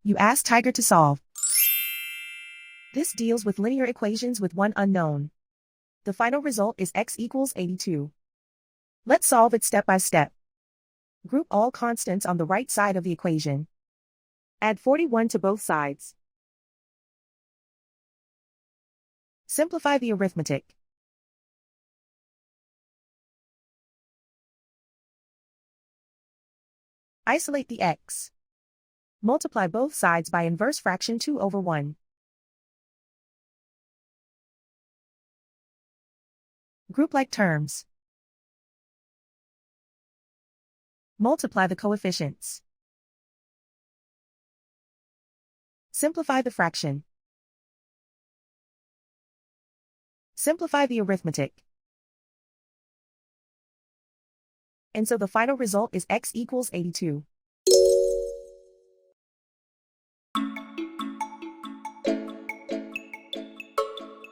You ask Tiger to solve. This deals with linear equations with one unknown. The final result is x equals 82. Let's solve it step by step. Group all constants on the right side of the equation. Add 41 to both sides. Simplify the arithmetic. Isolate the x. Multiply both sides by inverse fraction 2/1. Group like terms. Multiply the coefficients. Simplify the fraction. Simplify the arithmetic. And so the final result is x equals 82.